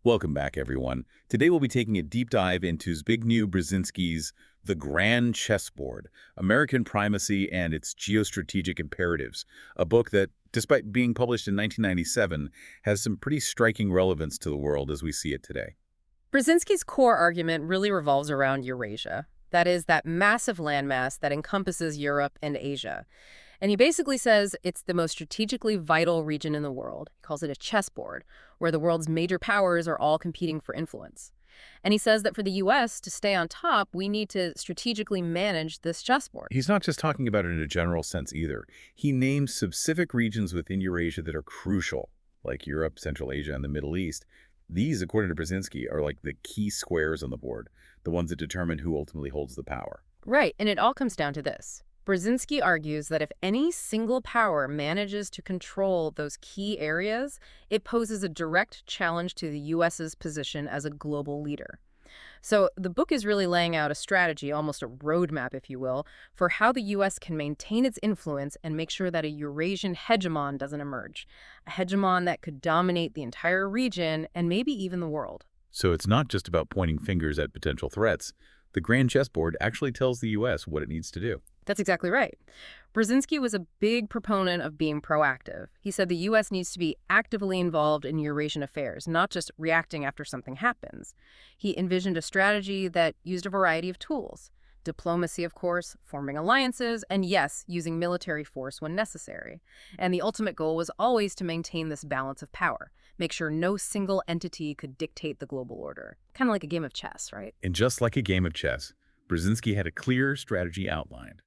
Welcome back, everyone. Today we'll be taking a deep dive into Zbigniew Brzezinski's The-Grand-Chessboard, American Primacy and Its Geostrategic Imperatives, a book that, despite being published in 1997, has some pretty striking relevance to the world as we see it today. Brzezinski's core argument really revolves around Eurasia. That is, that massive landmass that encompasses Europe and Asia. And he basically says it's the most strategically vital region in the world. He calls it a chessboard, where the world's major powers are all competing for influence. And he says that for the U.S. to stay on top, we need to strategically manage this chessboard. He's not just talking about it in a general sense either. He names specific regions within Eurasia that are crucial, like Europe, Central Asia, and the Middle East. These, according to Brzezinski, are like the key squares on the board, the ones that determine who ultimately holds the power. Right, and it all comes down to this. Brzezinski argues that if any single power manages to control those key areas, it poses a direct challenge to the U.S.'s position as a global leader. So the book is really laying out a strategy, almost a roadmap, if you will, for how the U.S. can maintain its influence and make sure that a Eurasian hegemon doesn't emerge, a hegemon that could dominate the entire region and maybe even the world. So it's not just about pointing fingers at potential threats. The Grand Chessboard actually tells the U.S. what it needs to do. That's exactly right. Brzezinski was a big proponent of being proactive. He said the U.S. needs to be actively involved in Eurasian affairs, not just reacting after something happens. He envisioned a strategy that used a variety of tools. Diplomacy, of course, forming alliances, and yes, using military force when necessary. And the ultimate goal was always to maintain this balance of power, make sure no single entity could dictate the global order. Kind of like a game of chess, right? And just like a game of chess, Brzezinski had a clear strategy outlined,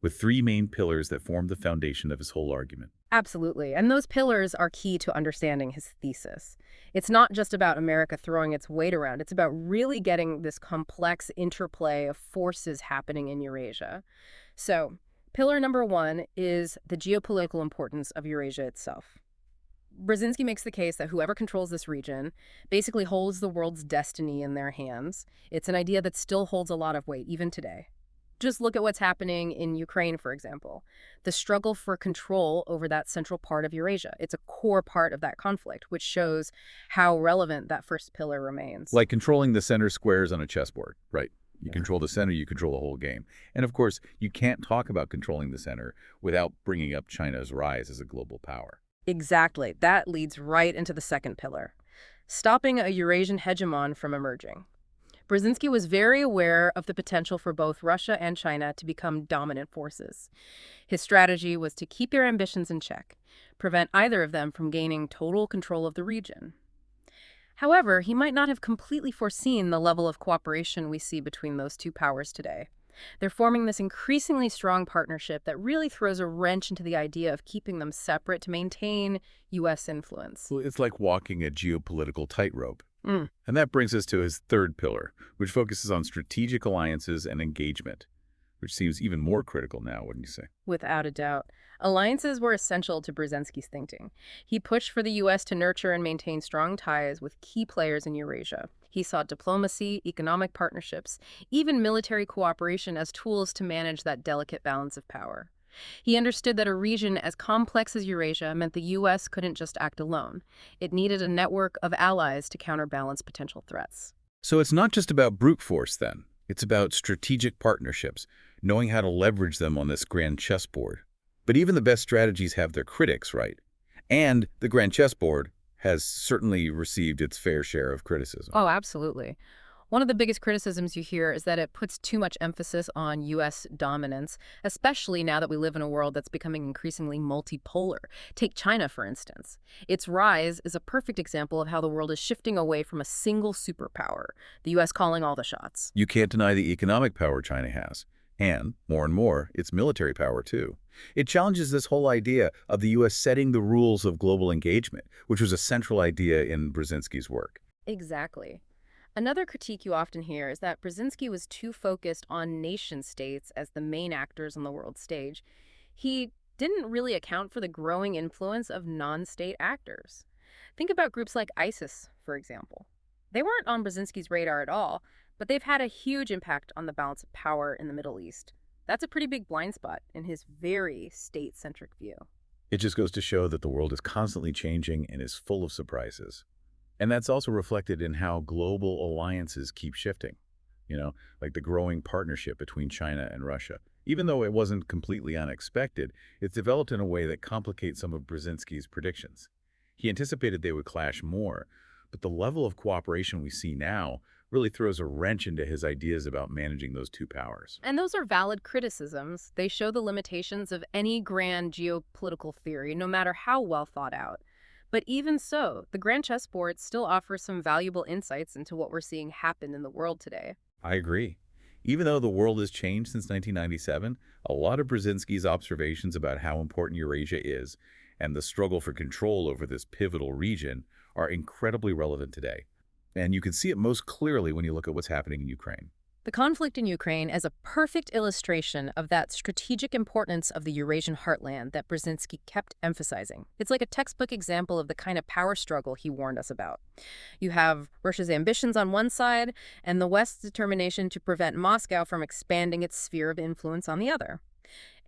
with three main pillars that formed the foundation of his whole argument. Absolutely. And those pillars are key to understanding his thesis. It's not just about America throwing its weight around. It's about really getting this complex interplay of forces happening in Eurasia. So, pillar number one is the geopolitical importance of Eurasia itself. Brzezinski makes the case that whoever controls this region basically holds the world's destiny in their hands. It's an idea that still holds a lot of weight, even today. Just look at what's happening in Ukraine, for example. The struggle for control over that central part of Eurasia. It's a core part of that conflict, which shows how relevant that first pillar remains. Like controlling the center squares on a chessboard, right? You control the center, you control the whole game. And of course, you can't talk about controlling the center without bringing up China's rise as a global power. Exactly. That leads right into the second pillar. Stopping a Eurasian hegemon from emerging. Brzezinski was very aware of the potential for both Russia and China to become dominant forces. His strategy was to keep their ambitions in check, prevent either of them from gaining total control of the region. However, he might not have completely foreseen the level of cooperation we see between those two powers today. They're forming this increasingly strong partnership that really throws a wrench into the idea of keeping them separate to maintain U.S. influence. Well, it's like walking a geopolitical tightrope. Mm. And that brings us to his third pillar, which focuses on strategic alliances and engagement, which seems even more critical now, wouldn't you say? Without a doubt. Alliances were essential to Brzezinski's thinking. He pushed for the U.S. to nurture and maintain strong ties with key players in Eurasia. He saw diplomacy, economic partnerships, even military cooperation as tools to manage that delicate balance of power. He understood that a region as complex as Eurasia meant the U.S. couldn't just act alone. It needed a network of allies to counterbalance potential threats. So it's not just about brute force, then. It's about strategic partnerships, knowing how to leverage them on this grand chessboard. But even the best strategies have their critics, right? And the grand chessboard has certainly received its fair share of criticism. Oh, absolutely. One of the biggest criticisms you hear is that it puts too much emphasis on U.S. dominance, especially now that we live in a world that's becoming increasingly multipolar. Take China, for instance. Its rise is a perfect example of how the world is shifting away from a single superpower, the U.S. calling all the shots. You can't deny the economic power China has, and more, its military power, too. It challenges this whole idea of the U.S. setting the rules of global engagement, which was a central idea in Brzezinski's work. Exactly. Another critique you often hear is that Brzezinski was too focused on nation-states as the main actors on the world stage. He didn't really account for the growing influence of non-state actors. Think about groups like ISIS, for example. They weren't on Brzezinski's radar at all, but they've had a huge impact on the balance of power in the Middle East. That's a pretty big blind spot in his very state-centric view. It just goes to show that the world is constantly changing and is full of surprises. And that's also reflected in how global alliances keep shifting, like the growing partnership between China and Russia. Even though it wasn't completely unexpected, it's developed in a way that complicates some of Brzezinski's predictions. He anticipated they would clash more, but the level of cooperation we see now really throws a wrench into his ideas about managing those two powers. And those are valid criticisms. They show the limitations of any grand geopolitical theory, no matter how well thought out. But even so, the Grand Chessboard still offers some valuable insights into what we're seeing happen in the world today. I agree. Even though the world has changed since 1997, a lot of Brzezinski's observations about how important Eurasia is and the struggle for control over this pivotal region are incredibly relevant today. And you can see it most clearly when you look at what's happening in Ukraine. The conflict in Ukraine is a perfect illustration of that strategic importance of the Eurasian heartland that Brzezinski kept emphasizing. It's like a textbook example of the kind of power struggle he warned us about. You have Russia's ambitions on one side, and the West's determination to prevent Moscow from expanding its sphere of influence on the other.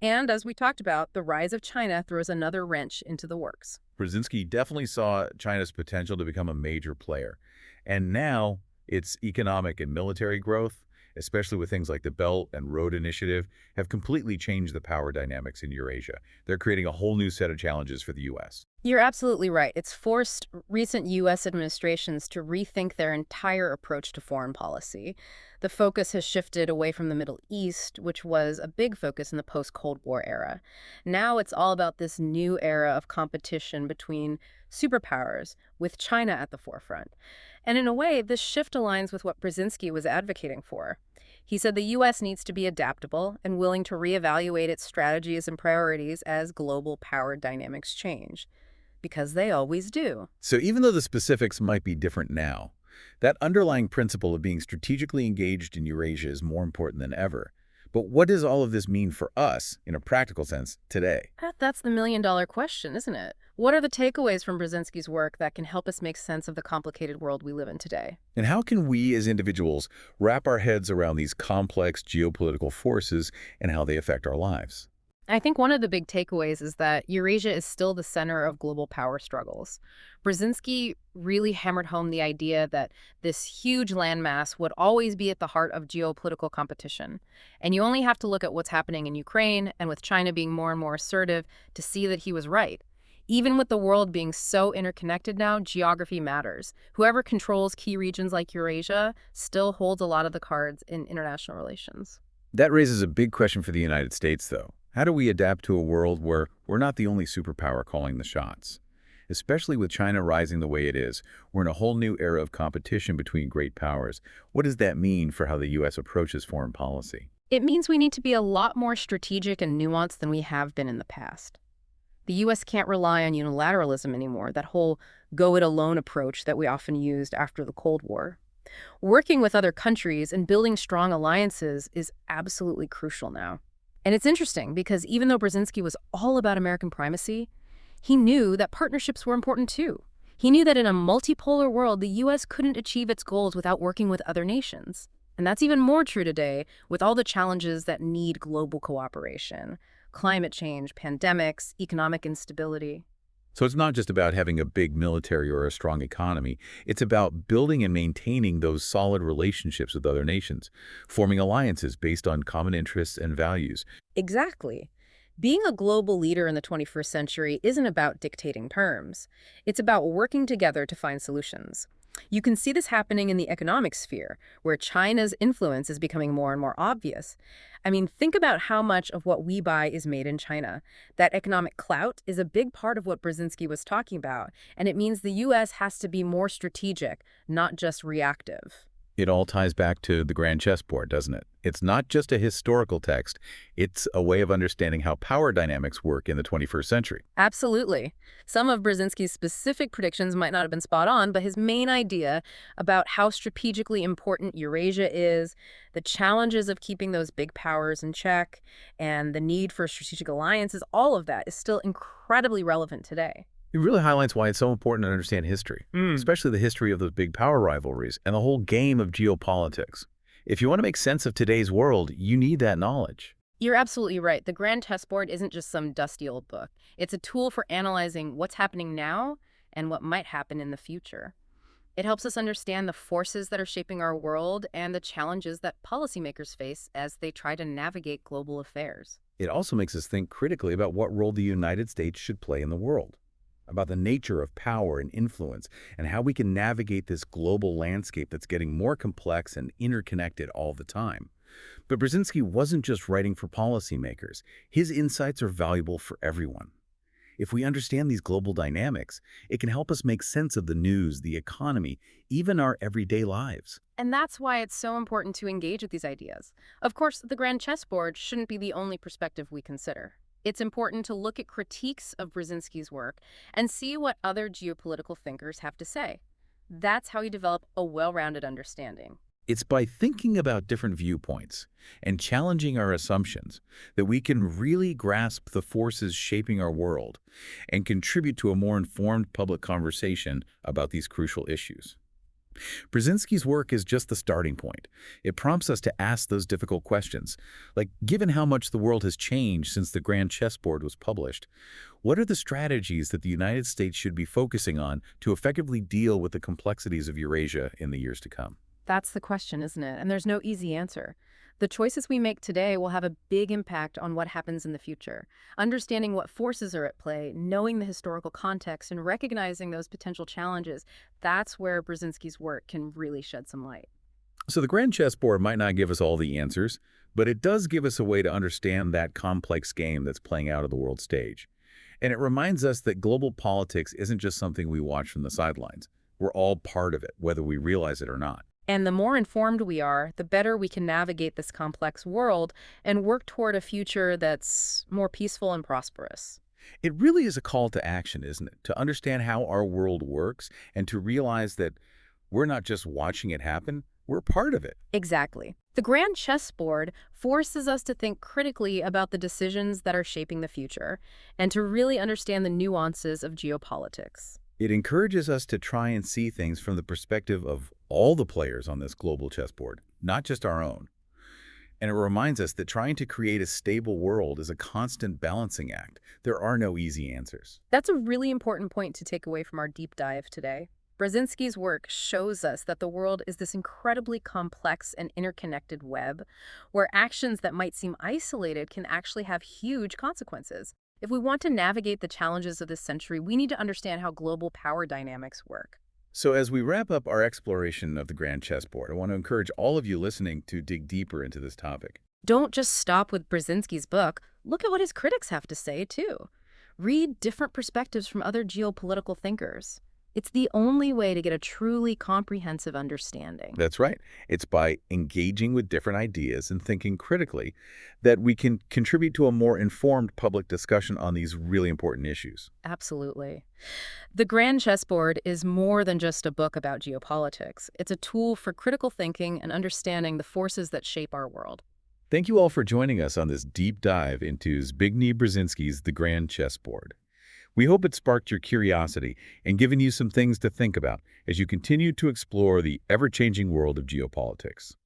And as we talked about, the rise of China throws another wrench into the works. Brzezinski definitely saw China's potential to become a major player. And now its economic and military growth, especially with things like the Belt and Road Initiative, have completely changed the power dynamics in Eurasia. They're creating a whole new set of challenges for the U.S. You're absolutely right. It's forced recent U.S. administrations to rethink their entire approach to foreign policy. The focus has shifted away from the Middle East, which was a big focus in the post-Cold War era. Now it's all about this new era of competition between superpowers, with China at the forefront. And in a way, this shift aligns with what Brzezinski was advocating for. He said the U.S. needs to be adaptable and willing to reevaluate its strategies and priorities as global power dynamics change. Because they always do. So even though the specifics might be different now, that underlying principle of being strategically engaged in Eurasia is more important than ever. But what does all of this mean for us, in a practical sense, today? That's the million-dollar question, isn't it? What are the takeaways from Brzezinski's work that can help us make sense of the complicated world we live in today? And how can we as individuals wrap our heads around these complex geopolitical forces and how they affect our lives? I think one of the big takeaways is that Eurasia is still the center of global power struggles. Brzezinski really hammered home the idea that this huge landmass would always be at the heart of geopolitical competition. And you only have to look at what's happening in Ukraine and with China being more and more assertive to see that he was right. Even with the world being so interconnected now, geography matters. Whoever controls key regions like Eurasia still holds a lot of the cards in international relations. That raises a big question for the United States, though. How do we adapt to a world where we're not the only superpower calling the shots? Especially with China rising the way it is, we're in a whole new era of competition between great powers. What does that mean for how the U.S. approaches foreign policy? It means we need to be a lot more strategic and nuanced than we have been in the past. The U.S. can't rely on unilateralism anymore, that whole go-it-alone approach that we often used after the Cold War. Working with other countries and building strong alliances is absolutely crucial now. And it's interesting because even though Brzezinski was all about American primacy, he knew that partnerships were important too. He knew that in a multipolar world, the U.S. couldn't achieve its goals without working with other nations. And that's even more true today with all the challenges that need global cooperation: climate change, pandemics, economic instability. So it's not just about having a big military or a strong economy. It's about building and maintaining those solid relationships with other nations, forming alliances based on common interests and values. Exactly. Being a global leader in the 21st century isn't about dictating terms. It's about working together to find solutions. You can see this happening in the economic sphere, where China's influence is becoming more and more obvious. I mean, think about how much of what we buy is made in China. That economic clout is a big part of what Brzezinski was talking about, and it means the U.S. has to be more strategic, not just reactive. It all ties back to the Grand Chessboard, doesn't it? It's not just a historical text. It's a way of understanding how power dynamics work in the 21st century. Absolutely. Some of Brzezinski's specific predictions might not have been spot on, but his main idea about how strategically important Eurasia is, the challenges of keeping those big powers in check, and the need for strategic alliances, all of that is still incredibly relevant today. It really highlights why it's so important to understand history, especially the history of those big power rivalries and the whole game of geopolitics. If you want to make sense of today's world, you need that knowledge. You're absolutely right. The Grand Chessboard isn't just some dusty old book. It's a tool for analyzing what's happening now and what might happen in the future. It helps us understand the forces that are shaping our world and the challenges that policymakers face as they try to navigate global affairs. It also makes us think critically about what role the United States should play in the world, about the nature of power and influence, and how we can navigate this global landscape that's getting more complex and interconnected all the time. But Brzezinski wasn't just writing for policymakers. His insights are valuable for everyone. If we understand these global dynamics, it can help us make sense of the news, the economy, even our everyday lives. And that's why it's so important to engage with these ideas. Of course, the grand chessboard shouldn't be the only perspective we consider. It's important to look at critiques of Brzezinski's work and see what other geopolitical thinkers have to say. That's how you develop a well-rounded understanding. It's by thinking about different viewpoints and challenging our assumptions that we can really grasp the forces shaping our world and contribute to a more informed public conversation about these crucial issues. Brzezinski's work is just the starting point. It prompts us to ask those difficult questions, like given how much the world has changed since the Grand Chessboard was published, what are the strategies that the United States should be focusing on to effectively deal with the complexities of Eurasia in the years to come? That's the question, isn't it? And there's no easy answer. The choices we make today will have a big impact on what happens in the future. Understanding what forces are at play, knowing the historical context, and recognizing those potential challenges, that's where Brzezinski's work can really shed some light. So the Grand Chessboard might not give us all the answers, but it does give us a way to understand that complex game that's playing out on the world stage. And it reminds us that global politics isn't just something we watch from the sidelines. We're all part of it, whether we realize it or not. And the more informed we are, the better we can navigate this complex world and work toward a future that's more peaceful and prosperous. It really is a call to action, isn't it? To understand how our world works and to realize that we're not just watching it happen, we're part of it. Exactly. The grand chessboard forces us to think critically about the decisions that are shaping the future and to really understand the nuances of geopolitics. It encourages us to try and see things from the perspective of all the players on this global chessboard, not just our own. And it reminds us that trying to create a stable world is a constant balancing act. There are no easy answers. That's a really important point to take away from our deep dive today. Brzezinski's work shows us that the world is this incredibly complex and interconnected web, where actions that might seem isolated can actually have huge consequences. If we want to navigate the challenges of this century, we need to understand how global power dynamics work. So as we wrap up our exploration of the Grand Chessboard, I want to encourage all of you listening to dig deeper into this topic. Don't just stop with Brzezinski's book. Look at what his critics have to say, too. Read different perspectives from other geopolitical thinkers. It's the only way to get a truly comprehensive understanding. That's right. It's by engaging with different ideas and thinking critically that we can contribute to a more informed public discussion on these really important issues. Absolutely. The Grand Chessboard is more than just a book about geopolitics. It's a tool for critical thinking and understanding the forces that shape our world. Thank you all for joining us on this deep dive into Zbigniew Brzezinski's The Grand Chessboard. We hope it sparked your curiosity and given you some things to think about as you continue to explore the ever-changing world of geopolitics.